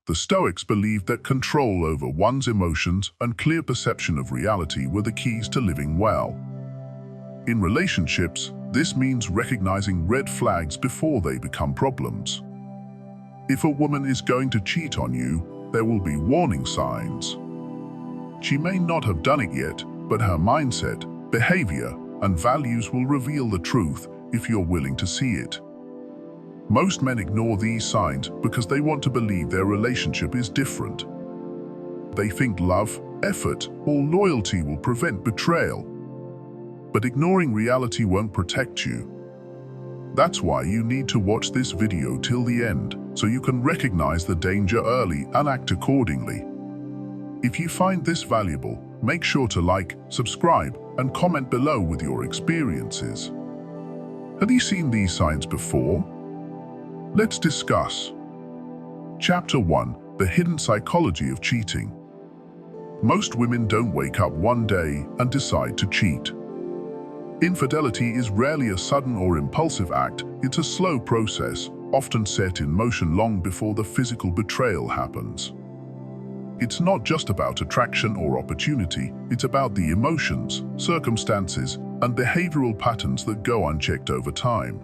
The Stoics believed that control over one's emotions and clear perception of reality were the keys to living well. In relationships, this means recognizing red flags before they become problems. If a woman is going to cheat on you, there will be warning signs. She may not have done it yet, but her mindset, behavior, and values will reveal the truth if you're willing to see it. Most men ignore these signs because they want to believe their relationship is different. They think love, effort, or loyalty will prevent betrayal. But ignoring reality won't protect you. That's why you need to watch this video till the end, so you can recognize the danger early and act accordingly. If you find this valuable, make sure to like, subscribe, and comment below with your experiences. Have you seen these signs before? Let's discuss. Chapter 1: The Hidden Psychology of Cheating. Most women don't wake up one day and decide to cheat. Infidelity is rarely a sudden or impulsive act. It's a slow process, often set in motion long before the physical betrayal happens. It's not just about attraction or opportunity, it's about the emotions, circumstances, and behavioral patterns that go unchecked over time.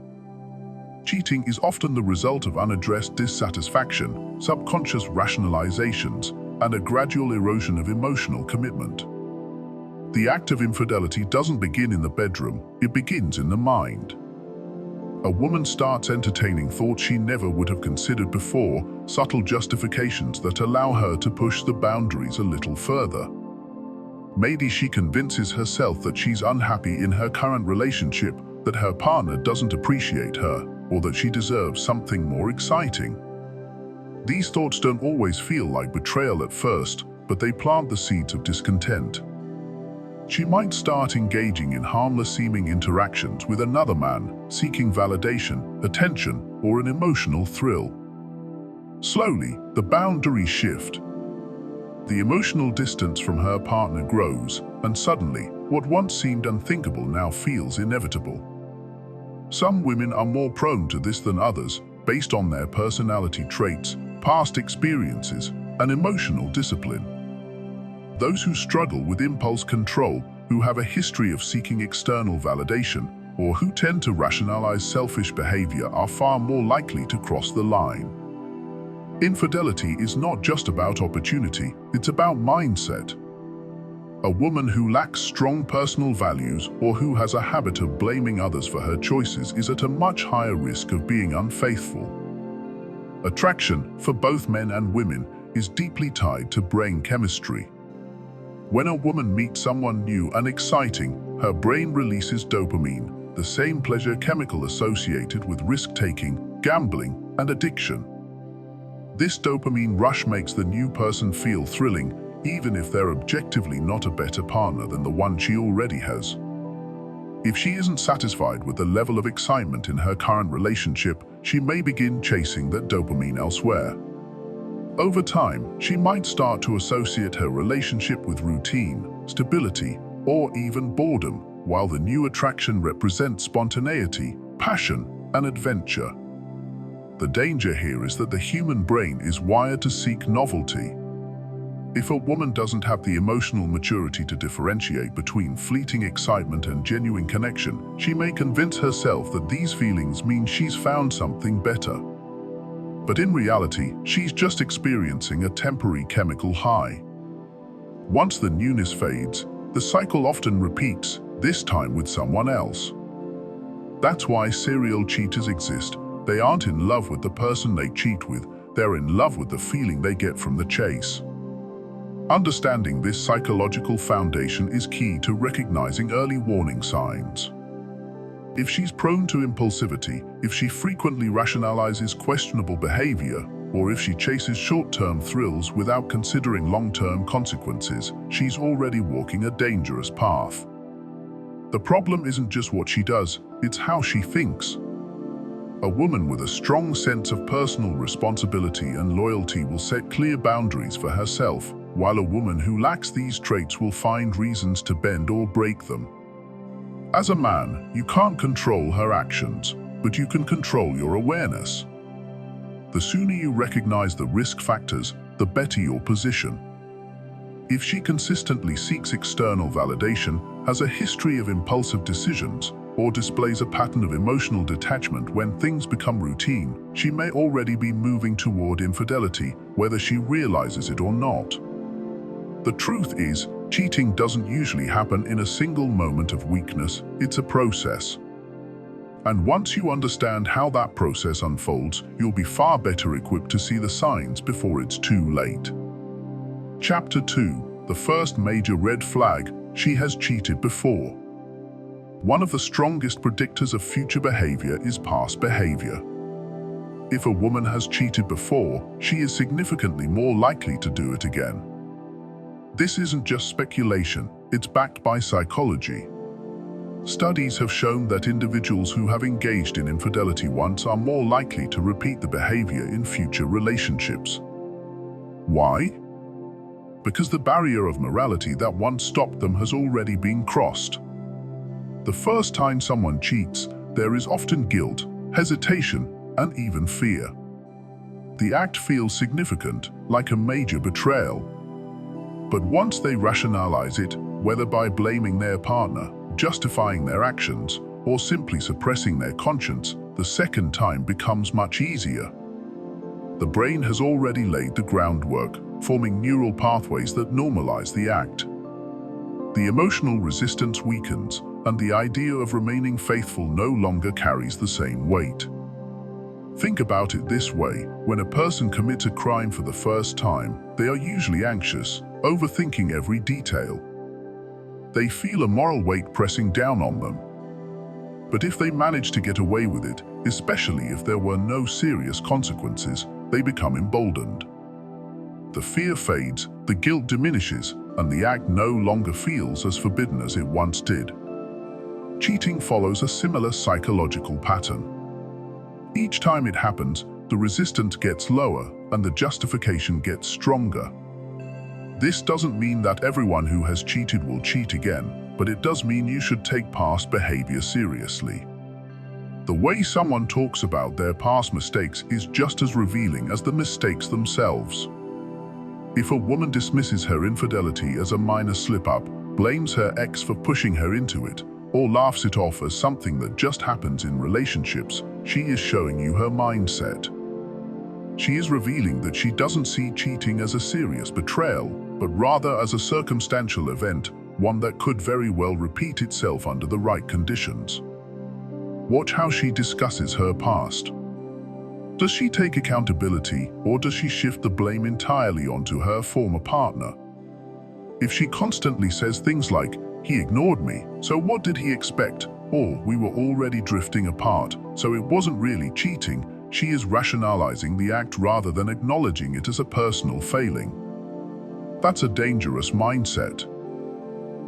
Cheating is often the result of unaddressed dissatisfaction, subconscious rationalizations, and a gradual erosion of emotional commitment. The act of infidelity doesn't begin in the bedroom, it begins in the mind. A woman starts entertaining thoughts she never would have considered before, subtle justifications that allow her to push the boundaries a little further. Maybe she convinces herself that she's unhappy in her current relationship, that her partner doesn't appreciate her, or that she deserves something more exciting. These thoughts don't always feel like betrayal at first, but they plant the seeds of discontent. She might start engaging in harmless-seeming interactions with another man, seeking validation, attention, or an emotional thrill. Slowly, the boundaries shift. The emotional distance from her partner grows, and suddenly, what once seemed unthinkable now feels inevitable. Some women are more prone to this than others, based on their personality traits, past experiences, and emotional discipline. Those who struggle with impulse control, who have a history of seeking external validation, or who tend to rationalize selfish behavior are far more likely to cross the line. Infidelity is not just about opportunity, it's about mindset. A woman who lacks strong personal values or who has a habit of blaming others for her choices is at a much higher risk of being unfaithful. Attraction, for both men and women, is deeply tied to brain chemistry. When a woman meets someone new and exciting, her brain releases dopamine, the same pleasure chemical associated with risk-taking, gambling, and addiction. This dopamine rush makes the new person feel thrilling, even if they're objectively not a better partner than the one she already has. If she isn't satisfied with the level of excitement in her current relationship, she may begin chasing that dopamine elsewhere. Over time, she might start to associate her relationship with routine, stability, or even boredom, while the new attraction represents spontaneity, passion, and adventure. The danger here is that the human brain is wired to seek novelty. If a woman doesn't have the emotional maturity to differentiate between fleeting excitement and genuine connection, she may convince herself that these feelings mean she's found something better. But in reality, she's just experiencing a temporary chemical high. Once the newness fades, the cycle often repeats, this time with someone else. That's why serial cheaters exist. They aren't in love with the person they cheat with, they're in love with the feeling they get from the chase. Understanding this psychological foundation is key to recognizing early warning signs. If she's prone to impulsivity, if she frequently rationalizes questionable behavior, or if she chases short-term thrills without considering long-term consequences, she's already walking a dangerous path. The problem isn't just what she does, it's how she thinks. A woman with a strong sense of personal responsibility and loyalty will set clear boundaries for herself, while a woman who lacks these traits will find reasons to bend or break them. As a man, you can't control her actions, but you can control your awareness. The sooner you recognize the risk factors, the better your position. If she consistently seeks external validation, has a history of impulsive decisions, or displays a pattern of emotional detachment when things become routine, she may already be moving toward infidelity, whether she realizes it or not. The truth is, cheating doesn't usually happen in a single moment of weakness, it's a process. And once you understand how that process unfolds, you'll be far better equipped to see the signs before it's too late. Chapter 2. The first major red flag: she has cheated before. One of the strongest predictors of future behavior is past behavior. If a woman has cheated before, she is significantly more likely to do it again. This isn't just speculation, it's backed by psychology. Studies have shown that individuals who have engaged in infidelity once are more likely to repeat the behavior in future relationships. Why? Because the barrier of morality that once stopped them has already been crossed. The first time someone cheats, there is often guilt, hesitation, and even fear. The act feels significant, like a major betrayal. But once they rationalize it, whether by blaming their partner, justifying their actions, or simply suppressing their conscience, the second time becomes much easier. The brain has already laid the groundwork, forming neural pathways that normalize the act. The emotional resistance weakens, and the idea of remaining faithful no longer carries the same weight. Think about it this way: when a person commits a crime for the first time, they are usually anxious, overthinking every detail. They feel a moral weight pressing down on them. But if they manage to get away with it, especially if there were no serious consequences, they become emboldened. The fear fades, the guilt diminishes, and the act no longer feels as forbidden as it once did. Cheating follows a similar psychological pattern. Each time it happens, the resistance gets lower and the justification gets stronger. This doesn't mean that everyone who has cheated will cheat again, but it does mean you should take past behavior seriously. The way someone talks about their past mistakes is just as revealing as the mistakes themselves. If a woman dismisses her infidelity as a minor slip-up, blames her ex for pushing her into it, or laughs it off as something that just happens in relationships, she is showing you her mindset. She is revealing that she doesn't see cheating as a serious betrayal, but rather as a circumstantial event, one that could very well repeat itself under the right conditions. Watch how she discusses her past. Does she take accountability, or does she shift the blame entirely onto her former partner? If she constantly says things like, "He ignored me, so what did he expect?" or "We were already drifting apart, so it wasn't really cheating," she is rationalizing the act rather than acknowledging it as a personal failing. That's a dangerous mindset.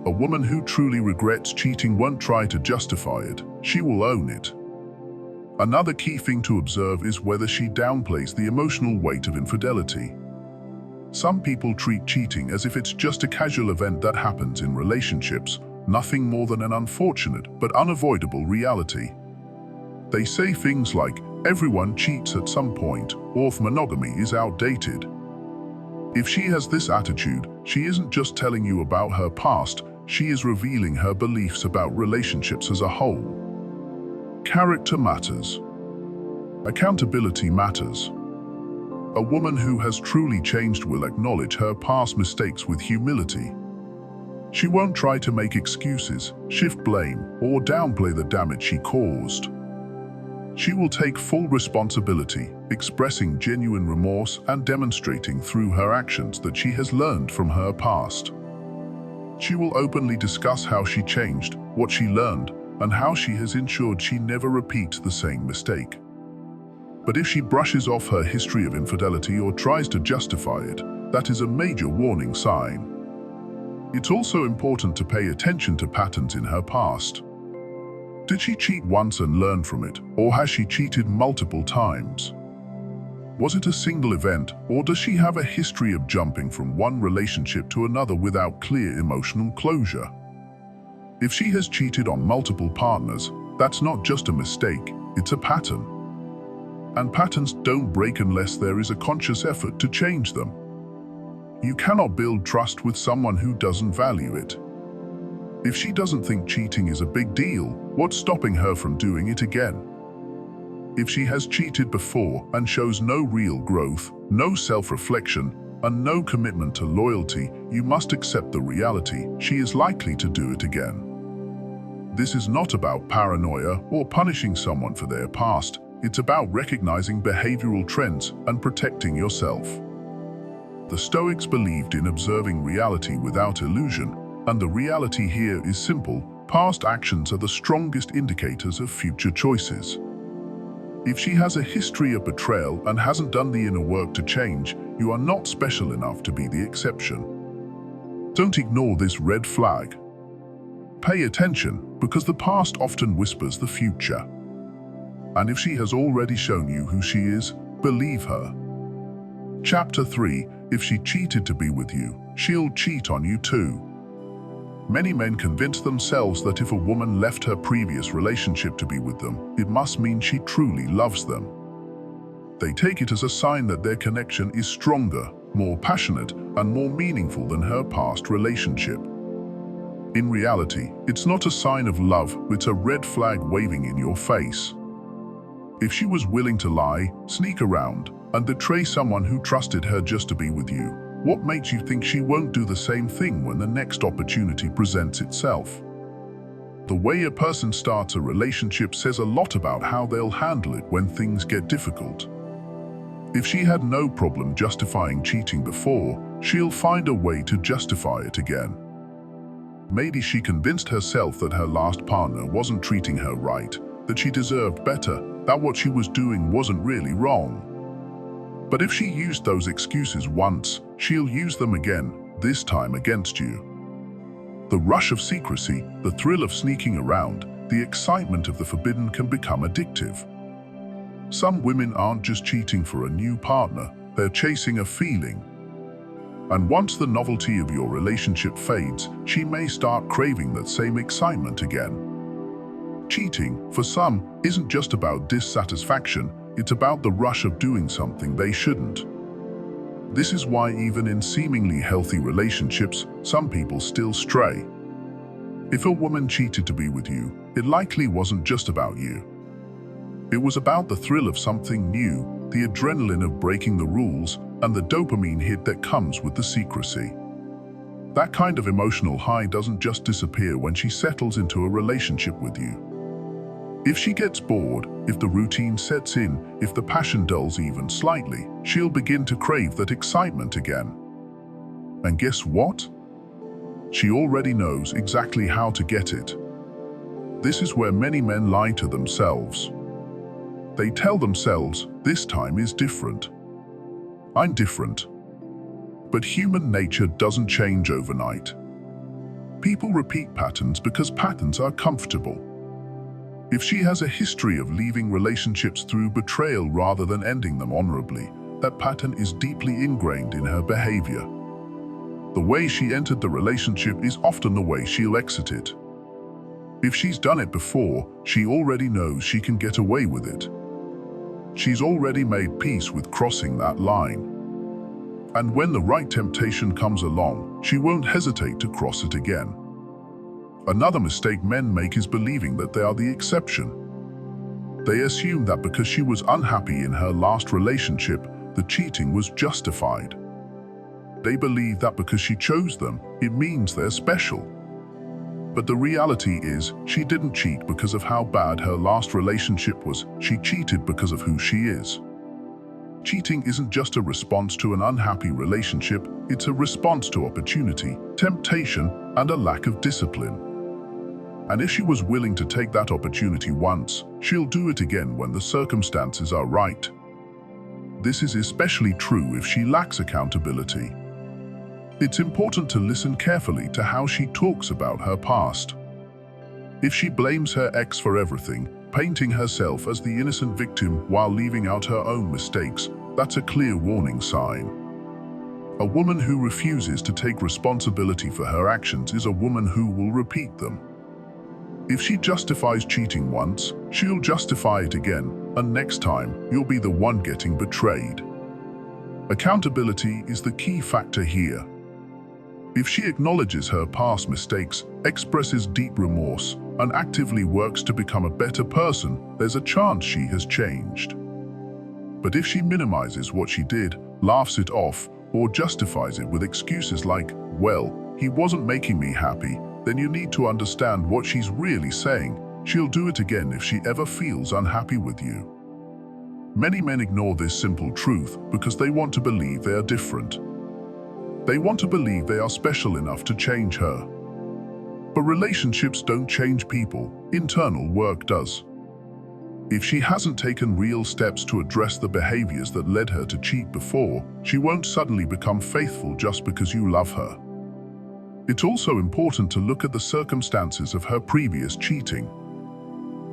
A woman who truly regrets cheating won't try to justify it, she will own it. Another key thing to observe is whether she downplays the emotional weight of infidelity. Some people treat cheating as if it's just a casual event that happens in relationships, nothing more than an unfortunate but unavoidable reality. They say things like, "Everyone cheats at some point," or "Monogamy is outdated." If she has this attitude, she isn't just telling you about her past, she is revealing her beliefs about relationships as a whole. Character matters. Accountability matters. A woman who has truly changed will acknowledge her past mistakes with humility. She won't try to make excuses, shift blame, or downplay the damage she caused. She will take full responsibility, expressing genuine remorse and demonstrating through her actions that she has learned from her past. She will openly discuss how she changed, what she learned, and how she has ensured she never repeats the same mistake. But if she brushes off her history of infidelity or tries to justify it, that is a major warning sign. It's also important to pay attention to patterns in her past. Did she cheat once and learn from it, or has she cheated multiple times? Was it a single event, or does she have a history of jumping from one relationship to another without clear emotional closure? If she has cheated on multiple partners, that's not just a mistake, it's a pattern. and patterns don't break unless there is a conscious effort to change them. You cannot build trust with someone who doesn't value it. If she doesn't think cheating is a big deal, what's stopping her from doing it again? If she has cheated before and shows no real growth, no self-reflection, and no commitment to loyalty, you must accept the reality she is likely to do it again. This is not about paranoia or punishing someone for their past. It's about recognizing behavioral trends and protecting yourself. The Stoics believed in observing reality without illusion, and the reality here is simple: past actions are the strongest indicators of future choices. If she has a history of betrayal and hasn't done the inner work to change, you are not special enough to be the exception. Don't ignore this red flag. Pay attention, because the past often whispers the future. And if she has already shown you who she is, believe her. Chapter 3. If she cheated to be with you, she'll cheat on you too. Many men convince themselves that if a woman left her previous relationship to be with them, it must mean she truly loves them. They take it as a sign that their connection is stronger, more passionate, and more meaningful than her past relationship. In reality, it's not a sign of love, it's a red flag waving in your face. If she was willing to lie, sneak around, and betray someone who trusted her just to be with you, what makes you think she won't do the same thing when the next opportunity presents itself? The way a person starts a relationship says a lot about how they'll handle it when things get difficult. If she had no problem justifying cheating before, she'll find a way to justify it again. Maybe she convinced herself that her last partner wasn't treating her right, that she deserved better, that what she was doing wasn't really wrong. But if she used those excuses once, she'll use them again, this time against you. The rush of secrecy, the thrill of sneaking around, the excitement of the forbidden can become addictive. Some women aren't just cheating for a new partner, they're chasing a feeling. And once the novelty of your relationship fades, she may start craving that same excitement again. Cheating, for some, isn't just about dissatisfaction, it's about the rush of doing something they shouldn't. This is why even in seemingly healthy relationships, some people still stray. If a woman cheated to be with you, it likely wasn't just about you. It was about the thrill of something new, the adrenaline of breaking the rules, and the dopamine hit that comes with the secrecy. That kind of emotional high doesn't just disappear when she settles into a relationship with you. If she gets bored, if the routine sets in, if the passion dulls even slightly, she'll begin to crave that excitement again. And guess what? She already knows exactly how to get it. This is where many men lie to themselves. They tell themselves, this time is different. I'm different. But human nature doesn't change overnight. People repeat patterns because patterns are comfortable. If she has a history of leaving relationships through betrayal rather than ending them honorably, that pattern is deeply ingrained in her behavior. The way she entered the relationship is often the way she'll exit it. If she's done it before, she already knows she can get away with it. She's already made peace with crossing that line. And when the right temptation comes along, she won't hesitate to cross it again. Another mistake men make is believing that they are the exception. They assume that because she was unhappy in her last relationship, the cheating was justified. They believe that because she chose them, it means they're special. But the reality is, she didn't cheat because of how bad her last relationship was. She cheated because of who she is. Cheating isn't just a response to an unhappy relationship, it's a response to opportunity, temptation, and a lack of discipline. And if she was willing to take that opportunity once, she'll do it again when the circumstances are right. This is especially true if she lacks accountability. It's important to listen carefully to how she talks about her past. If she blames her ex for everything, painting herself as the innocent victim while leaving out her own mistakes, that's a clear warning sign. A woman who refuses to take responsibility for her actions is a woman who will repeat them. If she justifies cheating once, she'll justify it again, and next time you'll be the one getting betrayed. Accountability is the key factor here. If she acknowledges her past mistakes, expresses deep remorse, and actively works to become a better person, there's a chance she has changed. But if she minimizes what she did, laughs it off, or justifies it with excuses like, "Well, he wasn't making me happy," then you need to understand what she's really saying. She'll do it again if she ever feels unhappy with you. Many men ignore this simple truth because they want to believe they are different. They want to believe they are special enough to change her. But relationships don't change people, internal work does. If she hasn't taken real steps to address the behaviors that led her to cheat before, she won't suddenly become faithful just because you love her. It's also important to look at the circumstances of her previous cheating.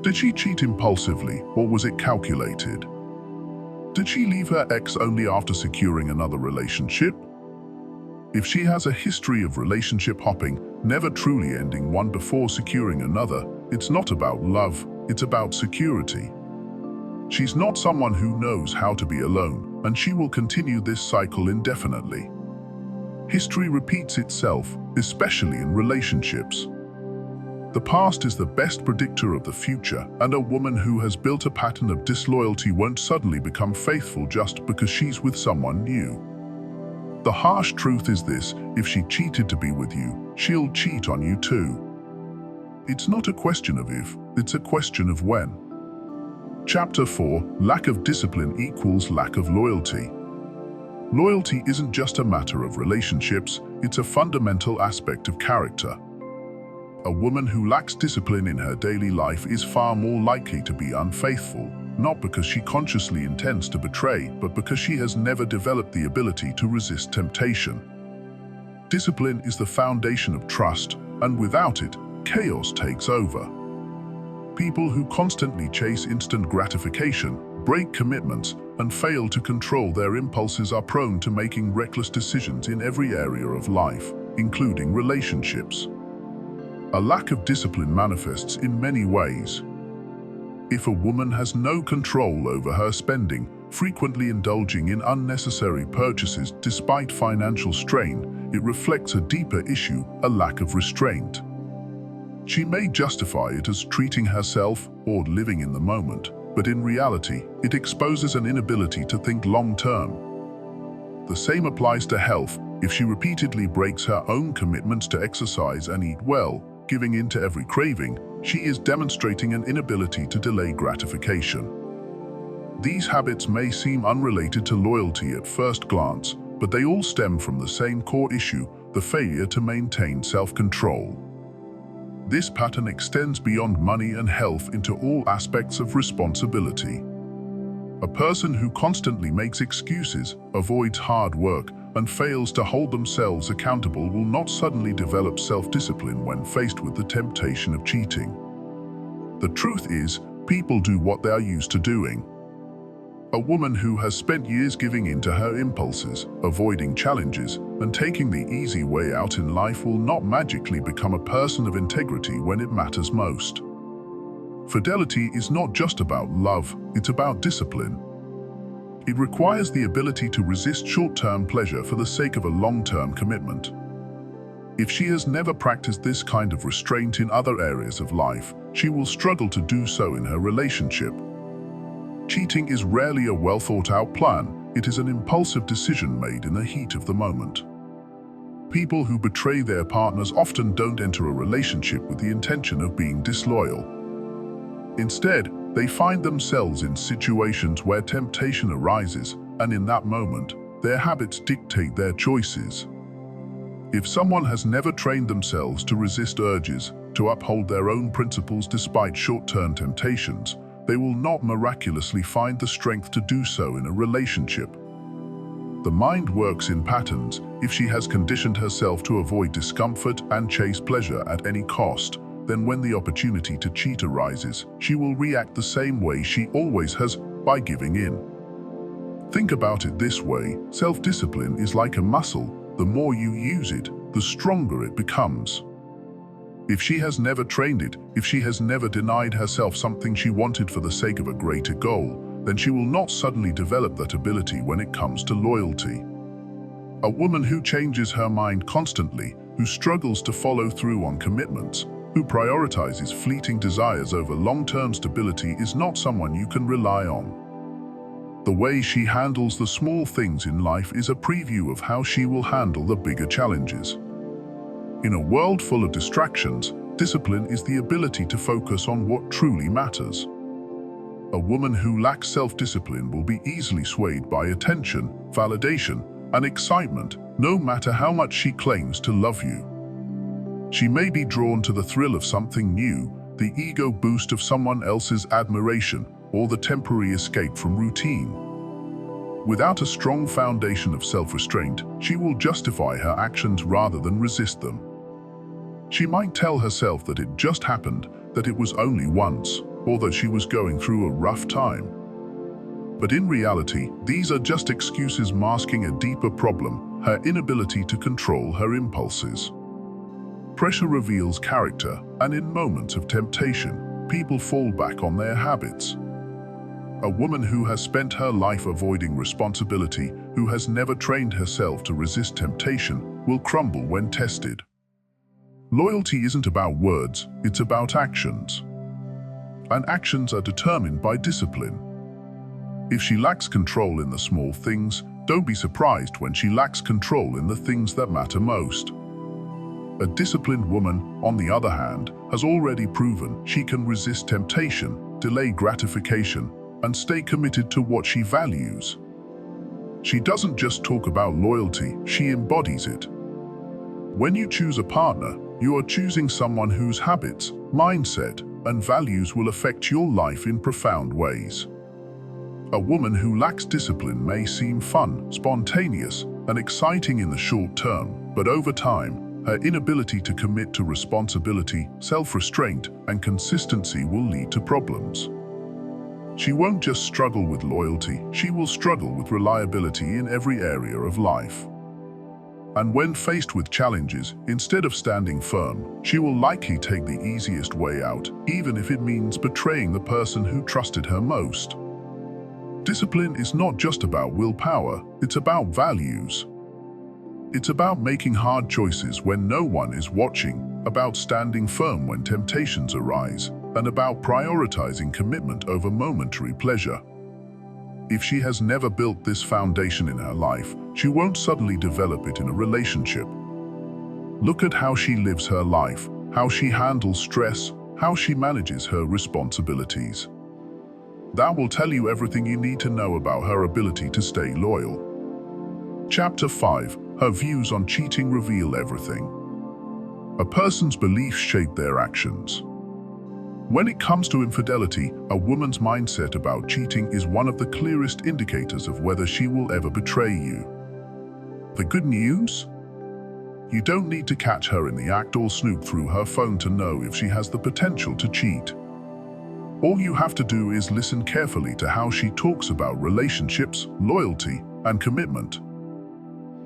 Did she cheat impulsively, or was it calculated? Did she leave her ex only after securing another relationship? If she has a history of relationship hopping, never truly ending one before securing another, it's not about love, it's about security. She's not someone who knows how to be alone, and she will continue this cycle indefinitely. History repeats itself, especially in relationships. The past is the best predictor of the future, and a woman who has built a pattern of disloyalty won't suddenly become faithful just because she's with someone new. The harsh truth is this: if she cheated to be with you, she'll cheat on you too. It's not a question of if, it's a question of when. Chapter 4: Lack of discipline equals lack of loyalty. Loyalty isn't just a matter of relationships, it's a fundamental aspect of character. A woman who lacks discipline in her daily life is far more likely to be unfaithful, not because she consciously intends to betray, but because she has never developed the ability to resist temptation. Discipline is the foundation of trust, and without it, chaos takes over. People who constantly chase instant gratification, break commitments, and fail to control their impulses are prone to making reckless decisions in every area of life, including relationships. A lack of discipline manifests in many ways. If a woman has no control over her spending, frequently indulging in unnecessary purchases despite financial strain, it reflects a deeper issue, a lack of restraint. She may justify it as treating herself or living in the moment, but in reality, it exposes an inability to think long-term. The same applies to health. If she repeatedly breaks her own commitments to exercise and eat well, giving in to every craving, she is demonstrating an inability to delay gratification. These habits may seem unrelated to loyalty at first glance, but they all stem from the same core issue, the failure to maintain self-control. This pattern extends beyond money and health into all aspects of responsibility. A person who constantly makes excuses, avoids hard work, and fails to hold themselves accountable will not suddenly develop self-discipline when faced with the temptation of cheating. The truth is, people do what they are used to doing. A woman who has spent years giving in to her impulses, avoiding challenges, and taking the easy way out in life will not magically become a person of integrity when it matters most. Fidelity is not just about love, it's about discipline. It requires the ability to resist short-term pleasure for the sake of a long-term commitment. If she has never practiced this kind of restraint in other areas of life, she will struggle to do so in her relationship. Cheating is rarely a well-thought-out plan, it is an impulsive decision made in the heat of the moment. People who betray their partners often don't enter a relationship with the intention of being disloyal. Instead, they find themselves in situations where temptation arises, and in that moment, their habits dictate their choices. If someone has never trained themselves to resist urges, to uphold their own principles despite short-term temptations, they will not miraculously find the strength to do so in a relationship. The mind works in patterns. If she has conditioned herself to avoid discomfort and chase pleasure at any cost, then when the opportunity to cheat arises, she will react the same way she always has, by giving in. Think about it this way: self-discipline is like a muscle. The more you use it, the stronger it becomes. If she has never trained it, if she has never denied herself something she wanted for the sake of a greater goal, then she will not suddenly develop that ability when it comes to loyalty. A woman who changes her mind constantly, who struggles to follow through on commitments, who prioritizes fleeting desires over long-term stability is not someone you can rely on. The way she handles the small things in life is a preview of how she will handle the bigger challenges. In a world full of distractions, discipline is the ability to focus on what truly matters. A woman who lacks self-discipline will be easily swayed by attention, validation, and excitement, no matter how much she claims to love you. She may be drawn to the thrill of something new, the ego boost of someone else's admiration, or the temporary escape from routine. Without a strong foundation of self-restraint, she will justify her actions rather than resist them. She might tell herself that it just happened, that it was only once, or that she was going through a rough time. But in reality, these are just excuses masking a deeper problem, her inability to control her impulses. Pressure reveals character, and in moments of temptation, people fall back on their habits. A woman who has spent her life avoiding responsibility, who has never trained herself to resist temptation, will crumble when tested. Loyalty isn't about words, it's about actions. And actions are determined by discipline. If she lacks control in the small things, don't be surprised when she lacks control in the things that matter most. A disciplined woman, on the other hand, has already proven she can resist temptation, delay gratification, and stay committed to what she values. She doesn't just talk about loyalty, she embodies it. When you choose a partner, you are choosing someone whose habits, mindset, and values will affect your life in profound ways. A woman who lacks discipline may seem fun, spontaneous, and exciting in the short term, but over time, her inability to commit to responsibility, self-restraint, and consistency will lead to problems. She won't just struggle with loyalty, she will struggle with reliability in every area of life. And when faced with challenges, instead of standing firm, she will likely take the easiest way out, even if it means betraying the person who trusted her most. Discipline is not just about willpower, it's about values. It's about making hard choices when no one is watching, about standing firm when temptations arise, and about prioritizing commitment over momentary pleasure. If she has never built this foundation in her life, she won't suddenly develop it in a relationship. Look at how she lives her life, how she handles stress, how she manages her responsibilities. That will tell you everything you need to know about her ability to stay loyal. Chapter 5. Her views on cheating reveal everything. A person's beliefs shape their actions. When it comes to infidelity, a woman's mindset about cheating is one of the clearest indicators of whether she will ever betray you. The good news? You don't need to catch her in the act or snoop through her phone to know if she has the potential to cheat. All you have to do is listen carefully to how she talks about relationships, loyalty, and commitment.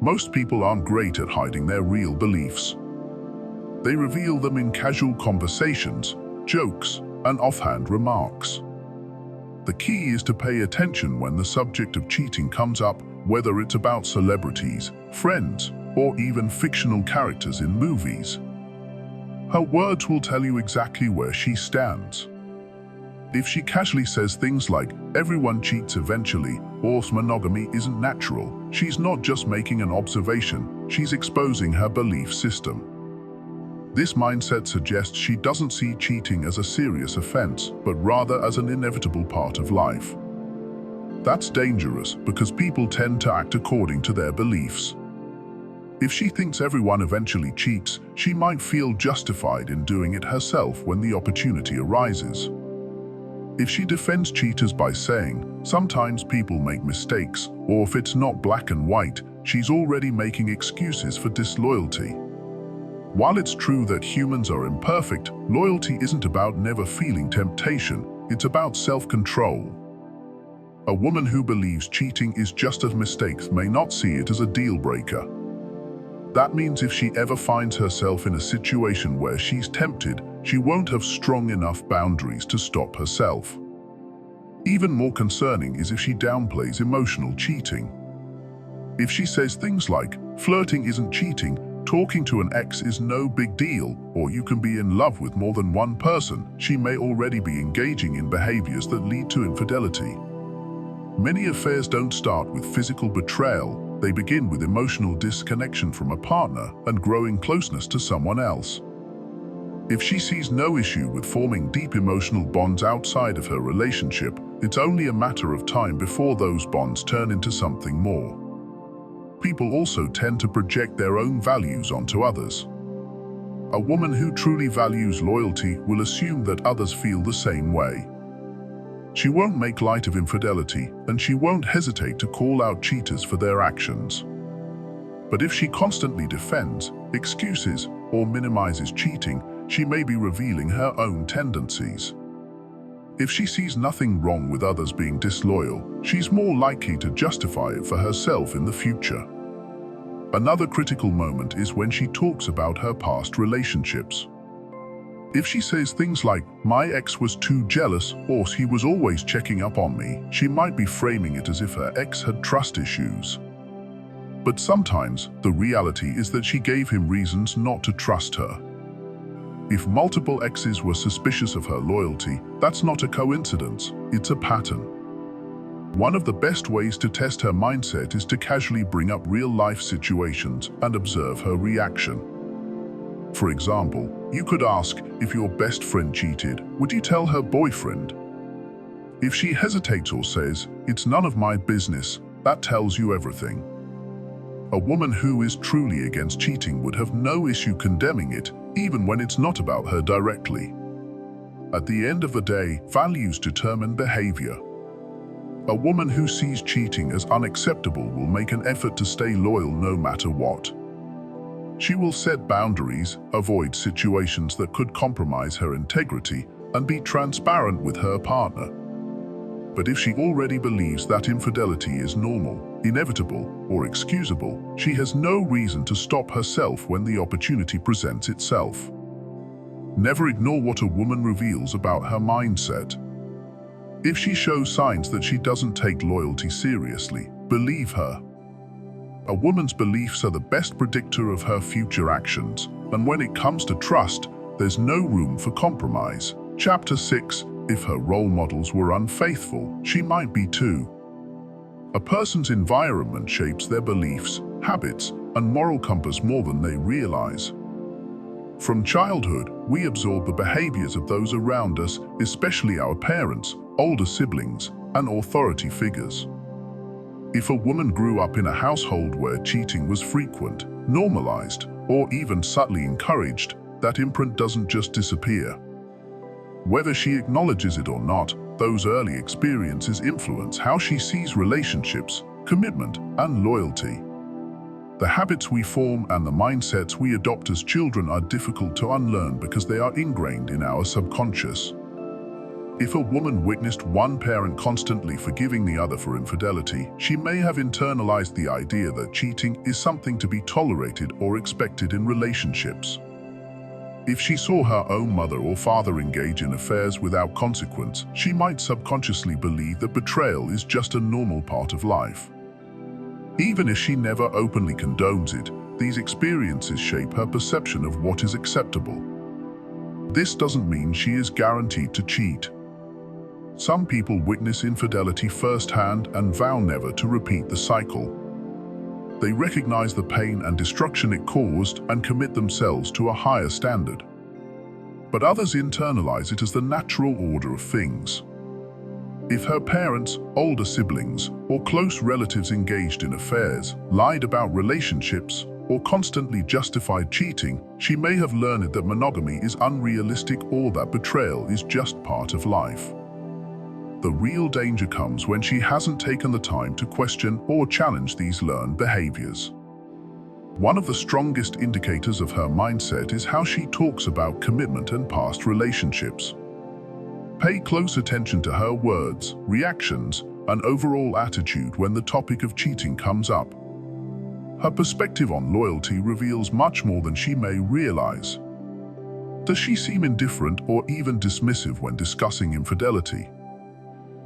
Most people aren't great at hiding their real beliefs. They reveal them in casual conversations, jokes, and offhand remarks. The key is to pay attention when the subject of cheating comes up, whether it's about celebrities, friends, or even fictional characters in movies. Her words will tell you exactly where she stands. If she casually says things like, "Everyone cheats eventually," or "monogamy isn't natural," she's not just making an observation, she's exposing her belief system. This mindset suggests she doesn't see cheating as a serious offense, but rather as an inevitable part of life. That's dangerous because people tend to act according to their beliefs. If she thinks everyone eventually cheats, she might feel justified in doing it herself when the opportunity arises. If she defends cheaters by saying, "Sometimes people make mistakes," or if it's not black and white, she's already making excuses for disloyalty. While it's true that humans are imperfect, loyalty isn't about never feeling temptation, it's about self-control. A woman who believes cheating is just a mistake may not see it as a deal breaker. That means if she ever finds herself in a situation where she's tempted, she won't have strong enough boundaries to stop herself. Even more concerning is if she downplays emotional cheating. If she says things like, flirting isn't cheating, talking to an ex is no big deal, or you can be in love with more than one person, she may already be engaging in behaviors that lead to infidelity. Many affairs don't start with physical betrayal, they begin with emotional disconnection from a partner and growing closeness to someone else. If she sees no issue with forming deep emotional bonds outside of her relationship, it's only a matter of time before those bonds turn into something more. People also tend to project their own values onto others. A woman who truly values loyalty will assume that others feel the same way. She won't make light of infidelity, and she won't hesitate to call out cheaters for their actions. But if she constantly defends, excuses, or minimizes cheating, she may be revealing her own tendencies. If she sees nothing wrong with others being disloyal, she's more likely to justify it for herself in the future. Another critical moment is when she talks about her past relationships. If she says things like, my ex was too jealous, or he was always checking up on me, she might be framing it as if her ex had trust issues. But sometimes, the reality is that she gave him reasons not to trust her. If multiple exes were suspicious of her loyalty, that's not a coincidence, it's a pattern. One of the best ways to test her mindset is to casually bring up real-life situations and observe her reaction. For example, you could ask, if your best friend cheated, would you tell her boyfriend? If she hesitates or says, it's none of my business, that tells you everything. A woman who is truly against cheating would have no issue condemning it, even when it's not about her directly. At the end of the day, values determine behavior. A woman who sees cheating as unacceptable will make an effort to stay loyal no matter what. She will set boundaries, avoid situations that could compromise her integrity, and be transparent with her partner. But if she already believes that infidelity is normal, inevitable, or excusable, she has no reason to stop herself when the opportunity presents itself. Never ignore what a woman reveals about her mindset. If she shows signs that she doesn't take loyalty seriously, believe her. A woman's beliefs are the best predictor of her future actions, and when it comes to trust, there's no room for compromise. Chapter 6. If her role models were unfaithful, she might be too. A person's environment shapes their beliefs, habits, and moral compass more than they realize. From childhood, we absorb the behaviors of those around us, especially our parents, older siblings, and authority figures. If a woman grew up in a household where cheating was frequent, normalized, or even subtly encouraged, that imprint doesn't just disappear. Whether she acknowledges it or not, those early experiences influence how she sees relationships, commitment, and loyalty. The habits we form and the mindsets we adopt as children are difficult to unlearn because they are ingrained in our subconscious. If a woman witnessed one parent constantly forgiving the other for infidelity, she may have internalized the idea that cheating is something to be tolerated or expected in relationships. If she saw her own mother or father engage in affairs without consequence, she might subconsciously believe that betrayal is just a normal part of life. Even if she never openly condones it, these experiences shape her perception of what is acceptable. This doesn't mean she is guaranteed to cheat. Some people witness infidelity firsthand and vow never to repeat the cycle. They recognize the pain and destruction it caused and commit themselves to a higher standard. But others internalize it as the natural order of things. If her parents, older siblings, or close relatives engaged in affairs, lied about relationships, or constantly justified cheating, she may have learned that monogamy is unrealistic or that betrayal is just part of life. The real danger comes when she hasn't taken the time to question or challenge these learned behaviors. One of the strongest indicators of her mindset is how she talks about commitment and past relationships. Pay close attention to her words, reactions, and overall attitude when the topic of cheating comes up. Her perspective on loyalty reveals much more than she may realize. Does she seem indifferent or even dismissive when discussing infidelity?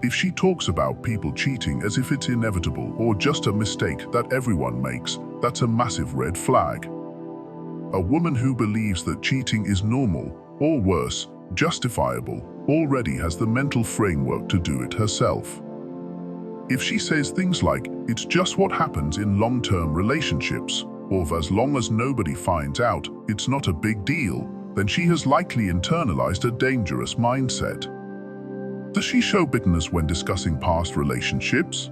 If she talks about people cheating as if it's inevitable or just a mistake that everyone makes, that's a massive red flag. A woman who believes that cheating is normal, or worse, justifiable, already has the mental framework to do it herself. If she says things like, "It's just what happens in long-term relationships," or "As long as nobody finds out, it's not a big deal," then she has likely internalized a dangerous mindset. Does she show bitterness when discussing past relationships?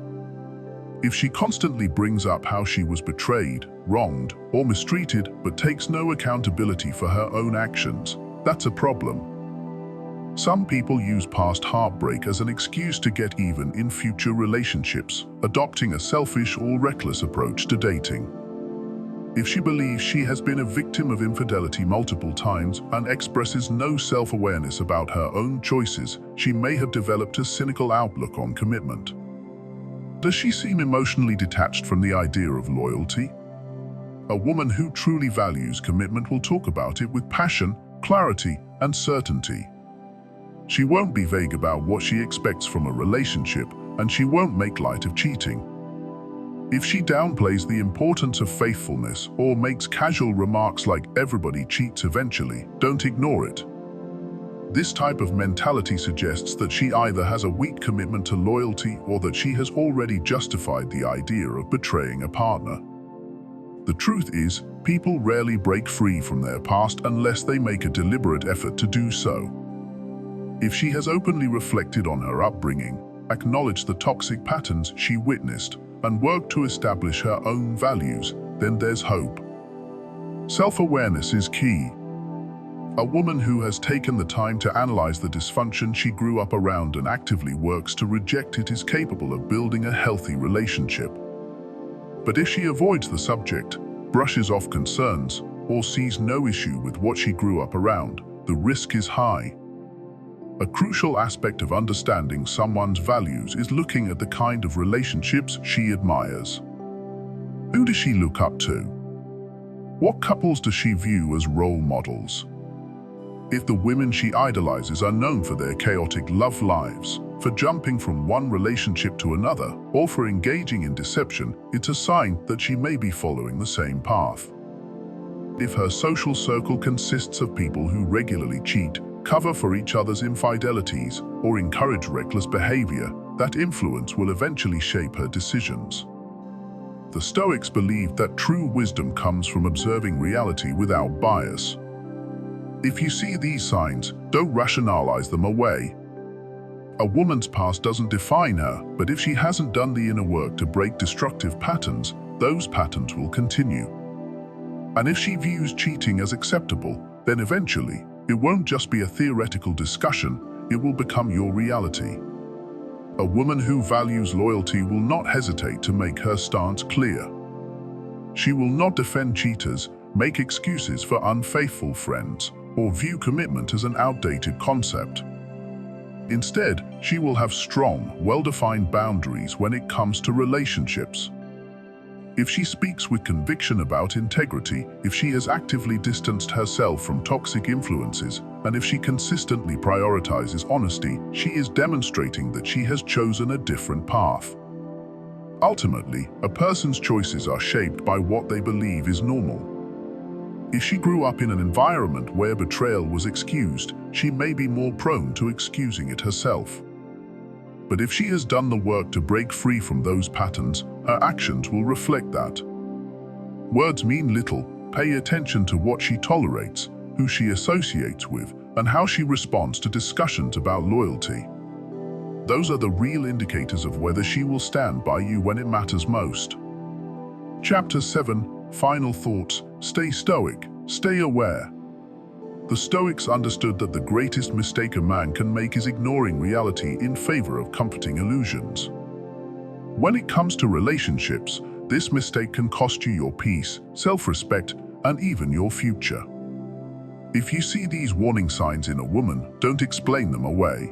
If she constantly brings up how she was betrayed, wronged, or mistreated but takes no accountability for her own actions, that's a problem. Some people use past heartbreak as an excuse to get even in future relationships, adopting a selfish or reckless approach to dating. If she believes she has been a victim of infidelity multiple times and expresses no self-awareness about her own choices, she may have developed a cynical outlook on commitment. Does she seem emotionally detached from the idea of loyalty? A woman who truly values commitment will talk about it with passion, clarity, and certainty. She won't be vague about what she expects from a relationship, and she won't make light of cheating. If she downplays the importance of faithfulness or makes casual remarks like "everybody cheats eventually," don't ignore it. This type of mentality suggests that she either has a weak commitment to loyalty or that she has already justified the idea of betraying a partner. The truth is, people rarely break free from their past unless they make a deliberate effort to do so. If she has openly reflected on her upbringing, acknowledged the toxic patterns she witnessed, and worked to establish her own values, then there's hope. Self-awareness is key. A woman who has taken the time to analyze the dysfunction she grew up around and actively works to reject it is capable of building a healthy relationship. But if she avoids the subject, brushes off concerns, or sees no issue with what she grew up around, the risk is high. A crucial aspect of understanding someone's values is looking at the kind of relationships she admires. Who does she look up to? What couples does she view as role models? If the women she idolizes are known for their chaotic love lives, for jumping from one relationship to another, or for engaging in deception, it's a sign that she may be following the same path. If her social circle consists of people who regularly cheat, cover for each other's infidelities, or encourage reckless behavior, that influence will eventually shape her decisions. The Stoics believed that true wisdom comes from observing reality without bias. If you see these signs, don't rationalize them away. A woman's past doesn't define her, but if she hasn't done the inner work to break destructive patterns, those patterns will continue. And if she views cheating as acceptable, then eventually, it won't just be a theoretical discussion, it will become your reality. A woman who values loyalty will not hesitate to make her stance clear. She will not defend cheaters, make excuses for unfaithful friends, or view commitment as an outdated concept. Instead, she will have strong, well-defined boundaries when it comes to relationships. If she speaks with conviction about integrity, if she has actively distanced herself from toxic influences, and if she consistently prioritizes honesty, she is demonstrating that she has chosen a different path. Ultimately, a person's choices are shaped by what they believe is normal. If she grew up in an environment where betrayal was excused, she may be more prone to excusing it herself. But if she has done the work to break free from those patterns, her actions will reflect that. Words mean little. Pay attention to what she tolerates, who she associates with, and how she responds to discussions about loyalty. Those are the real indicators of whether she will stand by you when it matters most. Chapter 7. Final thoughts. Stay stoic. Stay aware. The Stoics understood that the greatest mistake a man can make is ignoring reality in favor of comforting illusions. When it comes to relationships, this mistake can cost you your peace, self-respect, and even your future. If you see these warning signs in a woman, don't explain them away.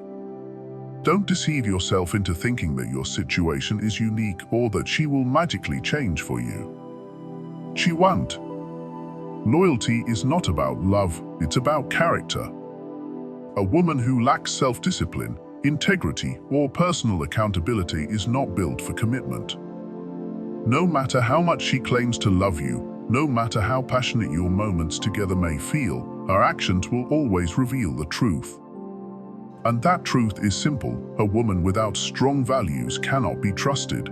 Don't deceive yourself into thinking that your situation is unique or that she will magically change for you. She won't. Loyalty is not about love, it's about character. A woman who lacks self-discipline, integrity, or personal accountability is not built for commitment. No matter how much she claims to love you, no matter how passionate your moments together may feel, her actions will always reveal the truth. And that truth is simple: a woman without strong values cannot be trusted.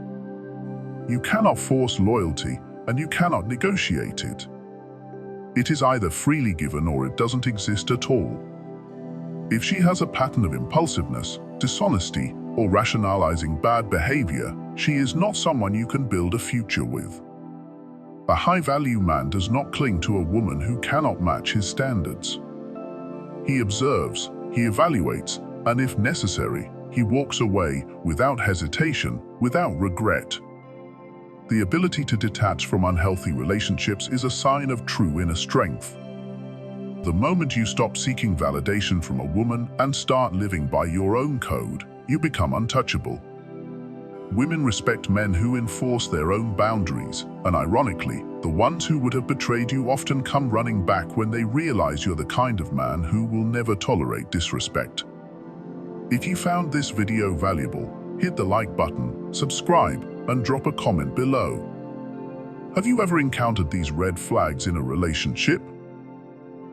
You cannot force loyalty, and you cannot negotiate it. It is either freely given or it doesn't exist at all. If she has a pattern of impulsiveness, dishonesty, or rationalizing bad behavior, she is not someone you can build a future with. A high-value man does not cling to a woman who cannot match his standards. He observes, he evaluates, and if necessary, he walks away without hesitation, without regret. The ability to detach from unhealthy relationships is a sign of true inner strength. The moment you stop seeking validation from a woman and start living by your own code, you become untouchable. Women respect men who enforce their own boundaries, and ironically, the ones who would have betrayed you often come running back when they realize you're the kind of man who will never tolerate disrespect. If you found this video valuable, hit the like button, subscribe, and drop a comment below. Have you ever encountered these red flags in a relationship?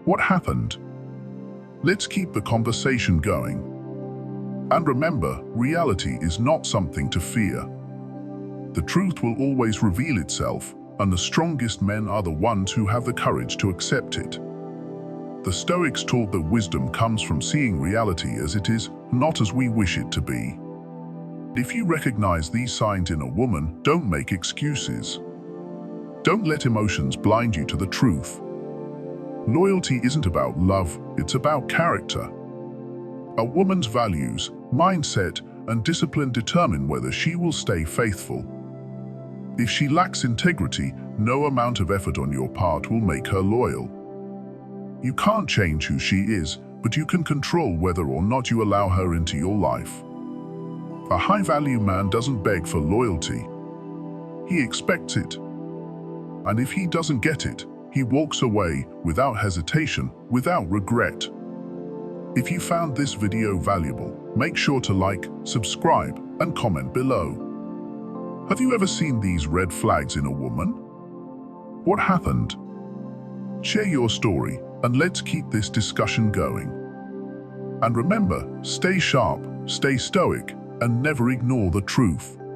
What happened? Let's keep the conversation going. And remember, reality is not something to fear. The truth will always reveal itself, and the strongest men are the ones who have the courage to accept it. The Stoics taught that wisdom comes from seeing reality as it is, not as we wish it to be. If you recognize these signs in a woman, don't make excuses. Don't let emotions blind you to the truth. Loyalty isn't about love, it's about character. A woman's values, mindset, and discipline determine whether she will stay faithful. If she lacks integrity, no amount of effort on your part will make her loyal. You can't change who she is, but you can control whether or not you allow her into your life. A high-value man doesn't beg for loyalty. He expects it. And if he doesn't get it, he walks away without hesitation, without regret. If you found this video valuable, make sure to like, subscribe, and comment below. Have you ever seen these red flags in a woman? What happened? Share your story, and let's keep this discussion going. And remember, stay sharp, stay stoic, and never ignore the truth.